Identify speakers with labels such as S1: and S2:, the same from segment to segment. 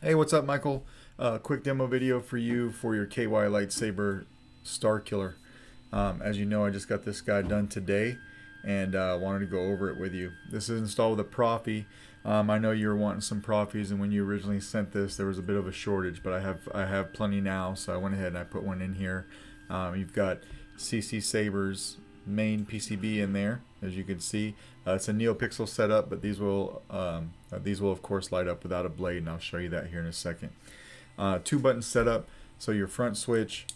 S1: Hey, what's up, Michael? Quick demo video for you for your KY Lightsaber Starkiller. As you know, I just got this guy done today and wanted to go over it with you. This is installed with a Proffie. I know you were wanting some Proffies, and when you originally sent this, there was a bit of a shortage, but I have plenty now, so I went ahead and I put one in here. You've got CC Saber's main PCB in there, as you can see. It's a NeoPixel setup, but these will of course light up without a blade, and I'll show you that here in a second. 2-button setup, so your front switch,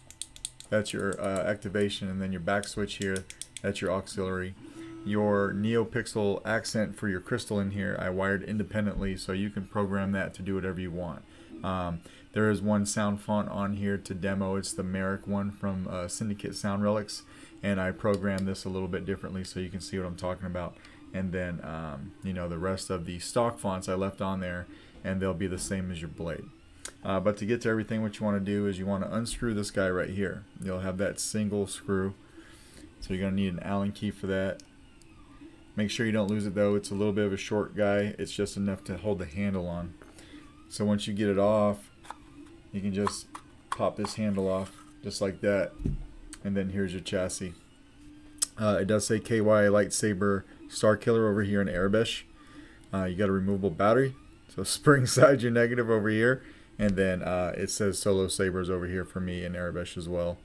S1: that's your activation, and then your back switch here, that's your auxiliary. Your NeoPixel accent for your crystal in here, I wired independently, so you can program that to do whatever you want. There is one sound font on here to demo. It's the Merrick one from Syndicate Sound Relics, and I programmed this a little bit differently so you can see what I'm talking about. And then you know, the rest of the stock fonts I left on there, and they'll be the same as your blade. But to get to everything, what you want to do is you want to unscrew this guy right here. You'll have that single screw, so you're going to need an Allen key for that. Make sure you don't lose it though. It's a little bit of a short guy. It's just enough to hold the handle on. So once you get it off, you can just pop this handle off just like that, and then here's your chassis. It does say KY Lightsaber Starkiller over here in Arabic. You got a removable battery, so spring side your negative over here, and then it says Solo Sabers over here for me in Arabic as well.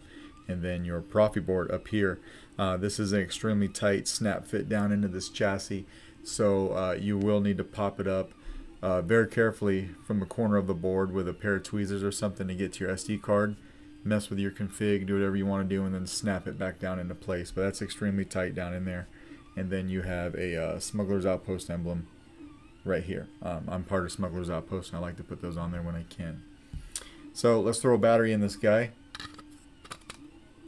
S1: And then your Proffie board up here. This is an extremely tight snap fit down into this chassis, so you will need to pop it up very carefully from the corner of the board with a pair of tweezers or something to get to your SD card. Mess with your config, do whatever you want to do, and then snap it back down into place. But that's extremely tight down in there. And then you have a Smugglers Outpost emblem right here. I'm part of Smugglers Outpost, and I like to put those on there when I can. So let's throw a battery in this guy.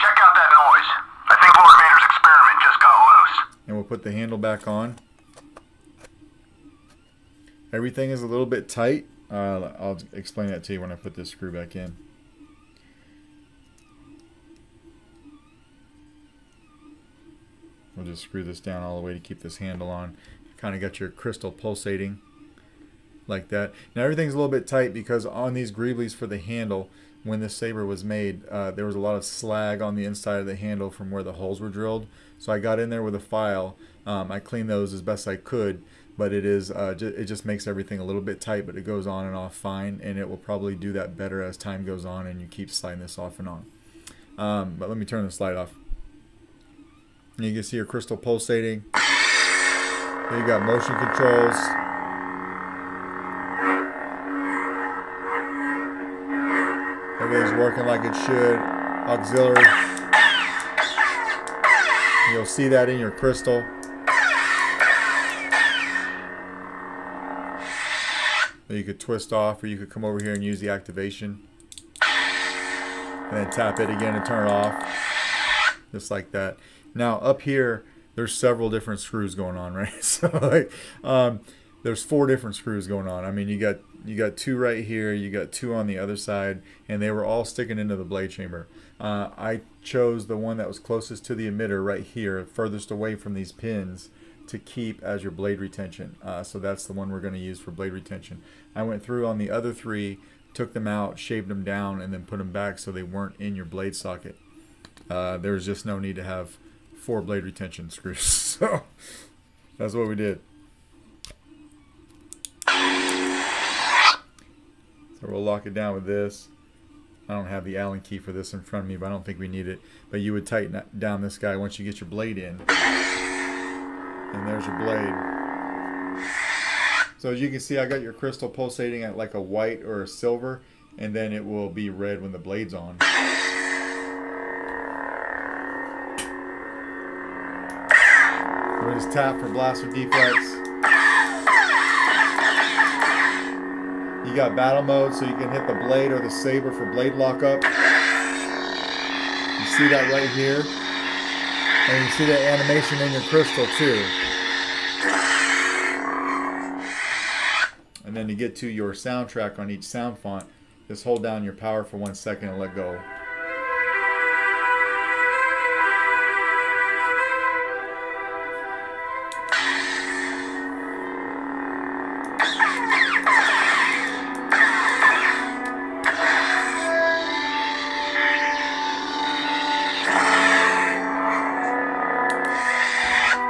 S2: Check out that noise. I think Lord Vader's experiment just got loose.
S1: And we'll put the handle back on. Everything is a little bit tight. I'll explain that to you when I put this screw back in. We'll just screw this down all the way to keep this handle on. Kind of got your crystal pulsating like that. Now everything's a little bit tight because on these greeblies for the handle, when this saber was made, there was a lot of slag on the inside of the handle from where the holes were drilled. So I got in there with a file. I cleaned those as best I could, but it just makes everything a little bit tight, but it goes on and off fine, and it will probably do that better as time goes on and you keep sliding this off and on. But let me turn this light off. You can see your crystal pulsating. Then you got motion controls. Everything's working like it should. Auxiliary. You'll see that in your crystal. You could twist off, or you could come over here and use the activation. And then tap it again to turn it off. Just like that. Now up here, there's several different screws going on, right? So like, there's 4 different screws going on. I mean, you got 2 right here, you got 2 on the other side, and they were all sticking into the blade chamber. I chose the one that was closest to the emitter right here, furthest away from these pins, to keep as your blade retention. So that's the one we're going to use for blade retention. I went through on the other 3, took them out, shaved them down, and then put them back so they weren't in your blade socket. There's just no need to have 4 blade retention screws. So that's what we did. So we'll lock it down with this. I don't have the Allen key for this in front of me, but I don't think we need it. But you would tighten down this guy once you get your blade in. And there's your blade. So as you can see, I got your crystal pulsating at like a white or a silver, and then it will be red when the blade's on. We'll just tap for blaster deflects. You got battle mode, so you can hit the blade or the saber for blade lockup. You see that right here. And you see that animation in your crystal too. And then to get to your soundtrack on each sound font, just hold down your power for 1 second and let go.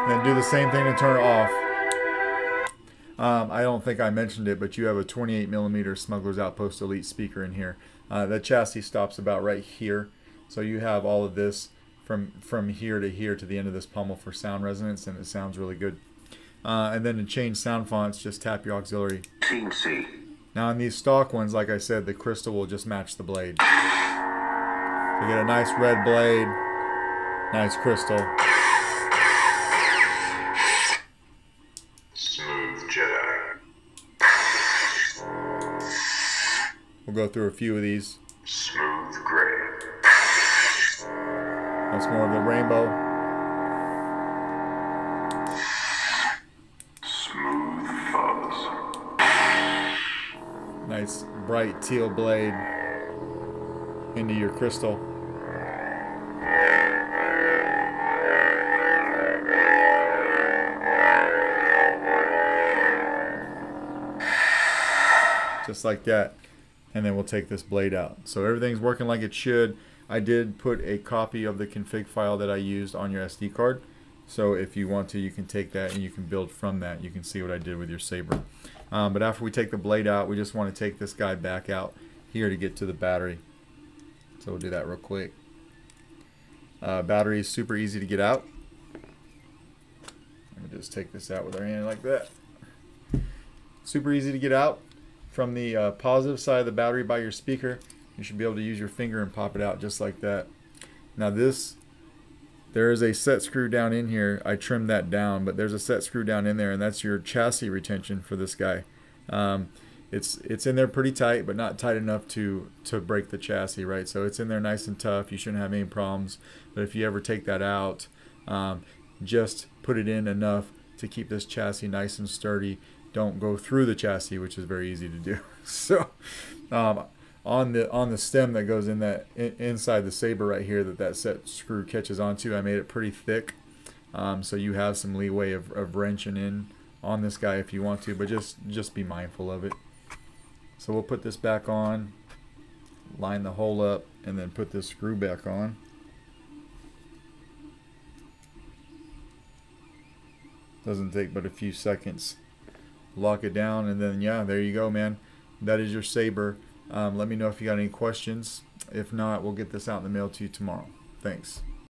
S1: Then do the same thing to turn it off. I don't think I mentioned it, but you have a 28mm Smugglers Outpost Elite speaker in here. The chassis stops about right here, so you have all of this from here to the end of this pommel for sound resonance, and it sounds really good. And then to change sound fonts, just tap your auxiliary.
S2: Scene C.
S1: Now on these stock ones, like I said, the crystal will just match the blade. You get a nice red blade, nice crystal.
S2: Smooth Jedi.
S1: We'll go through a few of these.
S2: Smooth Gray.
S1: That's more of the rainbow.
S2: Smooth Fuzz.
S1: Nice bright teal blade into your crystal. Just like that. And then we'll take this blade out. So everything's working like it should. I did put a copy of the config file that I used on your SD card. So if you want to, you can take that and you can build from that. You can see what I did with your saber. But after we take the blade out, we just want to take this guy back out here to get to the battery. So we'll do that real quick. Battery is super easy to get out. Let me just take this out with our hand like that. Super easy to get out. From the positive side of the battery by your speaker, you should be able to use your finger and pop it out just like that. Now there is a set screw down in here. I trimmed that down, but there's a set screw down in there, and that's your chassis retention for this guy. It's in there pretty tight, but not tight enough to break the chassis, right? So it's in there nice and tough. You shouldn't have any problems. But if you ever take that out, just put it in enough to keep this chassis nice and sturdy. Don't go through the chassis, which is very easy to do. So on the stem that goes in that inside the saber right here that set screw catches onto, I made it pretty thick, so you have some leeway of wrenching in on this guy if you want to, but just be mindful of it. So we'll put this back on, line the hole up, and then put this screw back on. Doesn't take but a few seconds. Lock it down, and then yeah, there you go, man. That is your saber. Let me know if you got any questions. If not, we'll get this out in the mail to you tomorrow. Thanks.